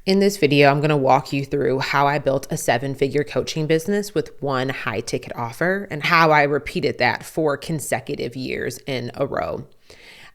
In this video, I'm going to walk you through how I built a 7-figure coaching business with one high ticket offer and how I repeated that for consecutive years in a row.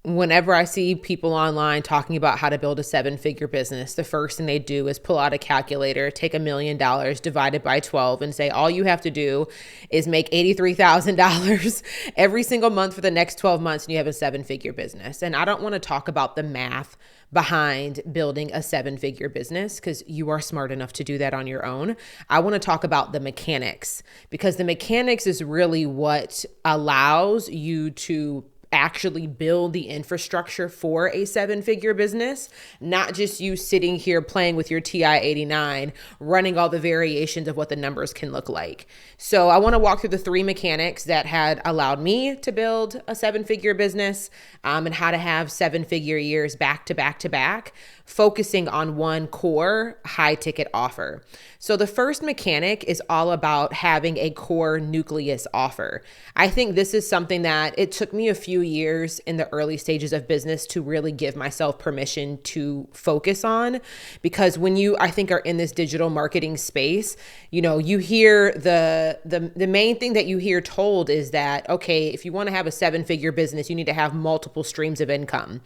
Whenever I see people online talking about how to build a 7-figure business, the first thing they do is pull out a calculator, take $1 million divided by 12 and say, all you have to do is make $83,000 every single month for the next 12 months and you have a 7-figure business. And I don't want to talk about the math behind building a 7-figure business because you are smart enough to do that on your own. I want to talk about the mechanics because the mechanics is really what allows you to actually build the infrastructure for a 7-figure business, not just you sitting here playing with your TI-89, running all the variations of what the numbers can look like. So I want to walk through the 3 mechanics that had allowed me to build a 7-figure business and how to have 7-figure years back to back to back, focusing on one core high ticket offer. So the first mechanic is all about having a core nucleus offer. I think this is something that it took me a few years in the early stages of business to really give myself permission to focus on, because when you, I think, are in this digital marketing space, you know, you hear the main thing that you hear told is that, okay, if you want to have a 7-figure business, you need to have multiple streams of income.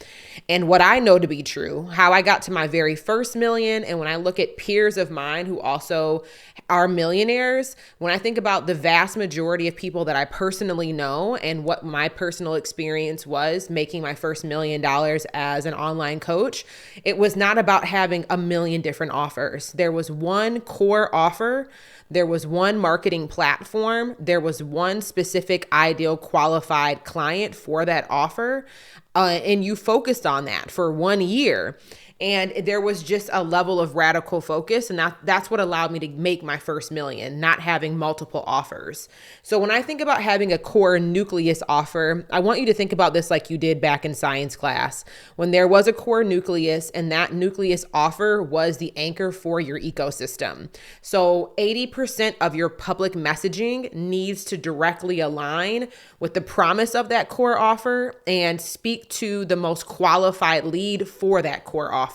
And what I know to be true, how I got to my very first million, and when I look at peers of mine who also are millionaires, when I think about the vast majority of people that I personally know and what my personal experience was making my first $1 million as an online coach, it was not about having a million different offers. There was one core offer. There was one marketing platform. There was one specific ideal qualified client for that offer. And you focused on that for 1 year. And there was just a level of radical focus. And that's what allowed me to make my first million, not having multiple offers. So when I think about having a core nucleus offer, I want you to think about this like you did back in science class, when there was a core nucleus and that nucleus offer was the anchor for your ecosystem. So 80% of your public messaging needs to directly align with the promise of that core offer and speak to the most qualified lead for that core offer.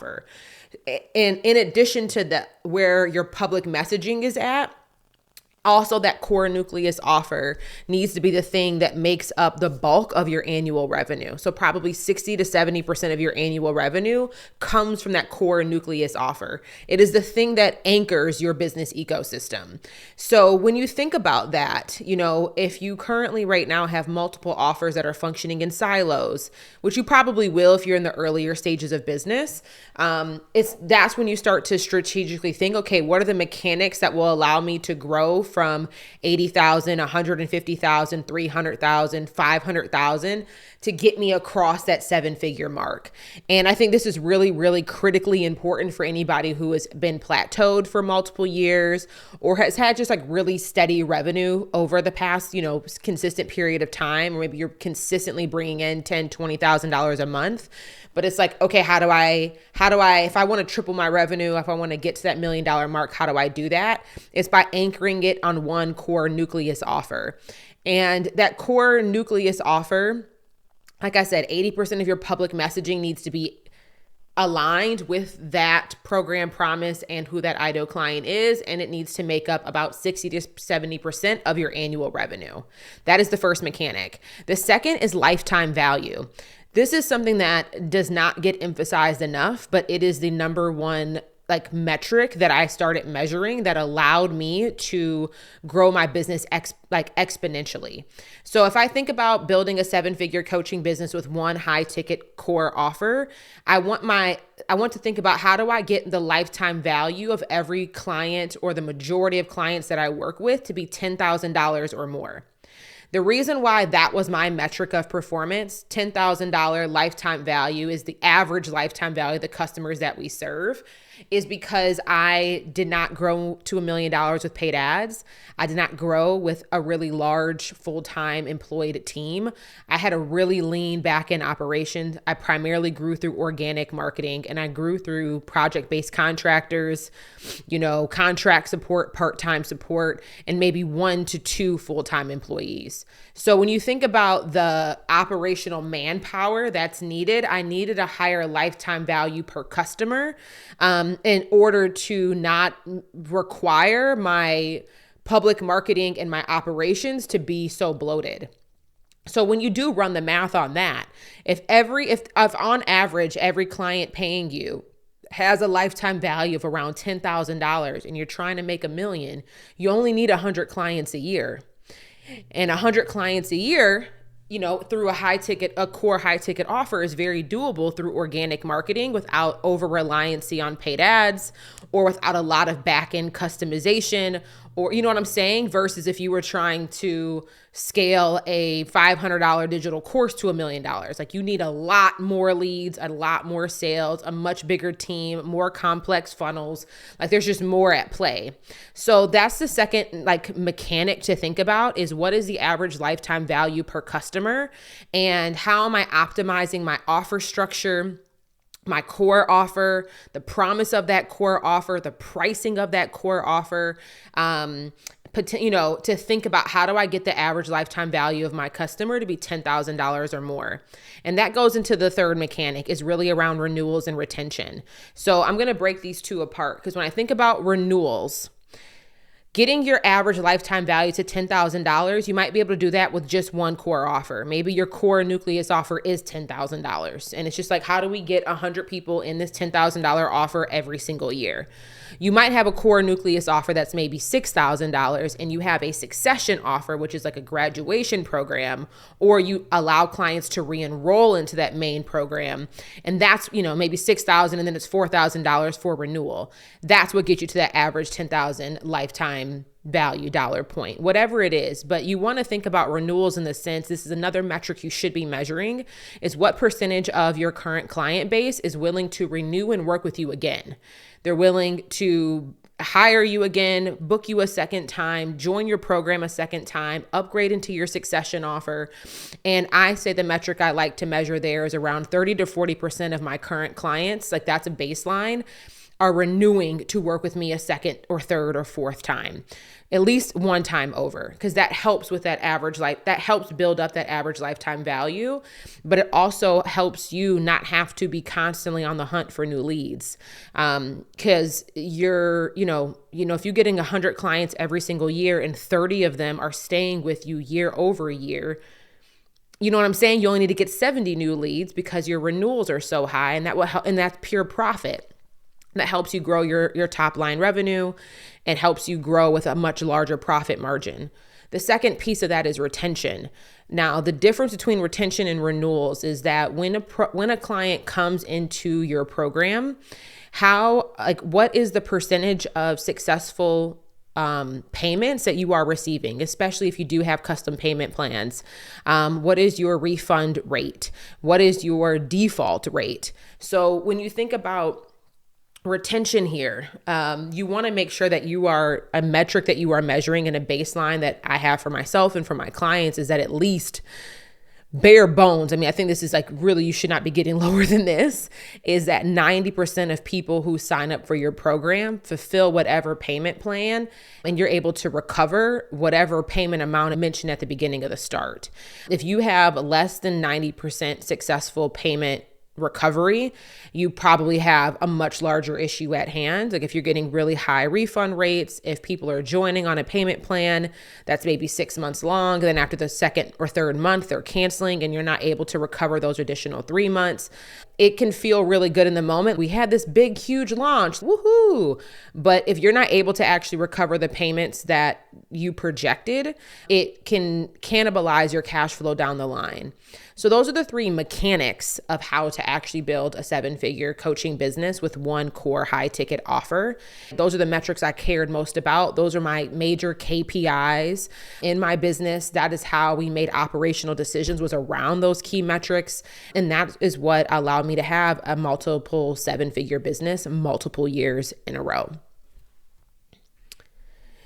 And in addition to that, where your public messaging is at, also that core nucleus offer needs to be the thing that makes up the bulk of your annual revenue. So probably 60 to 70% of your annual revenue comes from that core nucleus offer. It is the thing that anchors your business ecosystem. So when you think about that, you know, if you currently right now have multiple offers that are functioning in silos, which you probably will if you're in the earlier stages of business, that's when you start to strategically think, okay, what are the mechanics that will allow me to grow from 80,000, 150,000, 300,000, 500,000 to get me across that 7-figure mark. And I think this is really, really critically important for anybody who has been plateaued for multiple years or has had just like really steady revenue over the past, you know, consistent period of time. Or maybe you're consistently bringing in $10,000, $20,000 a month. But it's like, okay, how do I, if I want to triple my revenue, if I want to get to that $1 million mark, how do I do that? It's by anchoring it on one core nucleus offer. And that core nucleus offer, like I said, 80% of your public messaging needs to be aligned with that program promise and who that ideal client is. And it needs to make up about 60 to 70% of your annual revenue. That is the first mechanic. The second is lifetime value. This is something that does not get emphasized enough, but it is the number one metric that I started measuring that allowed me to grow my business exponentially. So if I think about building a 7-figure coaching business with one high ticket core offer, I want to think about how do I get the lifetime value of every client or the majority of clients that I work with to be $10,000 or more. The reason why that was my metric of performance, $10,000 lifetime value is the average lifetime value of the customers that we serve, is because I did not grow to $1 million with paid ads. I did not grow with a really large full-time employed team. I had a really lean back-end operation. I primarily grew through organic marketing, and I grew through project-based contractors, contract support, part-time support, and maybe 1 to 2 full-time employees. So when you think about the operational manpower that's needed, I needed a higher lifetime value per customer. in order to not require my public marketing and my operations to be so bloated. So when you do run the math on that, if on average, every client paying you has a lifetime value of around $10,000 and you're trying to make $1 million, you only need 100 clients a year. And 100 clients a year, through a core high ticket offer is very doable through organic marketing without over reliancy on paid ads or without a lot of back end customization, or you know what I'm saying? Versus if you were trying to scale a $500 digital course to $1 million, like you need a lot more leads, a lot more sales, a much bigger team, more complex funnels. Like there's just more at play. So that's the second mechanic to think about is what is the average lifetime value per customer and how am I optimizing my offer structure, my core offer, the promise of that core offer, the pricing of that core offer, to think about how do I get the average lifetime value of my customer to be $10,000 or more. And that goes into the third mechanic is really around renewals and retention. So I'm going to break these two apart because when I think about renewals, getting your average lifetime value to $10,000, you might be able to do that with just one core offer. Maybe your core nucleus offer is $10,000. And it's just like, how do we get 100 people in this $10,000 offer every single year? You might have a core nucleus offer that's maybe $6,000 and you have a succession offer, which is like a graduation program, or you allow clients to re-enroll into that main program. And that's, maybe $6,000 and then it's $4,000 for renewal. That's what gets you to that average $10,000 lifetime value dollar point, whatever it is. But you want to think about renewals in the sense, this is another metric you should be measuring, is what percentage of your current client base is willing to renew and work with you again. They're willing to hire you again, book you a second time, join your program a second time, upgrade into your succession offer. And I say the metric I like to measure there is around 30 to 40% of my current clients, like that's a baseline, are renewing to work with me a second or third or fourth time, at least one time over, because that helps with that that helps build up that average lifetime value, but it also helps you not have to be constantly on the hunt for new leads. Because you're, if you're getting 100 clients every single year and 30 of them are staying with you year over year, you know what I'm saying? You only need to get 70 new leads because your renewals are so high, and that will help, and that's pure profit. That helps you grow your top line revenue and helps you grow with a much larger profit margin. The second piece of that is retention. Now, the difference between retention and renewals is that when a client comes into your program, what is the percentage of successful payments that you are receiving, especially if you do have custom payment plans? What is your refund rate? What is your default rate? So when you think about retention here, you want to make sure that you are a metric that you are measuring, and a baseline that I have for myself and for my clients is that at least bare bones, I think this is really, you should not be getting lower than this, is that 90% of people who sign up for your program fulfill whatever payment plan, and you're able to recover whatever payment amount I mentioned at the beginning of the start. If you have less than 90% successful payment recovery, you probably have a much larger issue at hand. Like if you're getting really high refund rates, if people are joining on a payment plan that's maybe 6 months long, then after the second or third month, they're canceling and you're not able to recover those additional 3 months. It can feel really good in the moment. We had this big, huge launch, woohoo! But if you're not able to actually recover the payments that you projected, it can cannibalize your cash flow down the line. So those are the three mechanics of how to actually build a 7-figure coaching business with one core high ticket offer. Those are the metrics I cared most about. Those are my major KPIs in my business. That is how we made operational decisions, was around those key metrics. And that is what allowed me to have a multiple 7-figure business multiple years in a row.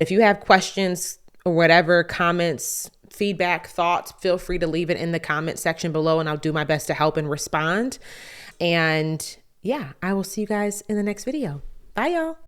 If you have questions or whatever, comments, feedback, thoughts, feel free to leave it in the comment section below and I'll do my best to help and respond. And yeah, I will see you guys in the next video. Bye, y'all.